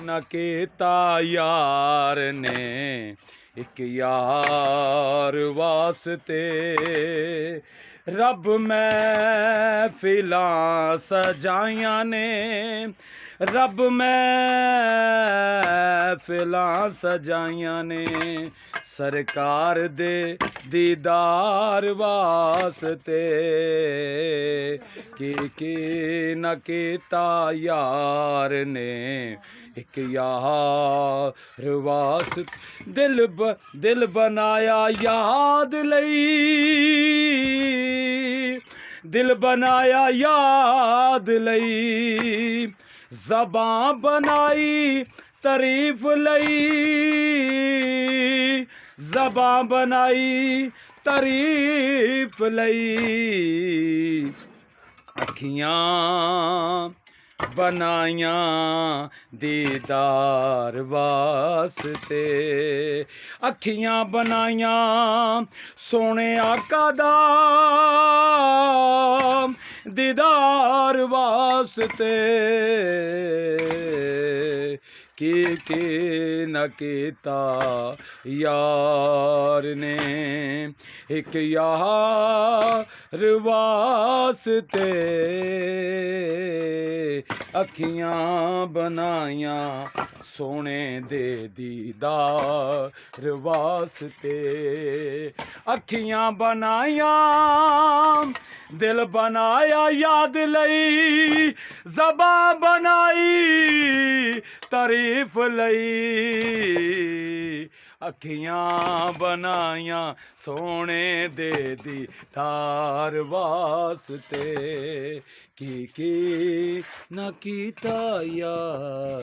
न कीता यार ने एक यार वास्ते। रब महफिलां सजाइयां ने, रब महफिलां सजाइयां ने सरकार दे दीदार वास्ते। की न कीता यार ने एक यार वास्ते। दिल बनाया याद लई, दिल बनाया याद लई, ज़बां बनाई तारीफ लई, ज़बां बनाई तारीफ लई। अखियां बनाइयां दीदार वास्ते, अखियां बनाइयां सोने आका दा दीदार वास्ते। की न कीता यार ने एक यार वास्ते। अखियां बनाइयां सोने दे दीदार वास्ते, अखियां बनाइयां दिल बनाया याद लई, ज़बां बनाई तारीफ लई। अखियां बनाइयां सोने दे दीदार वास्ते। की न कीता यार।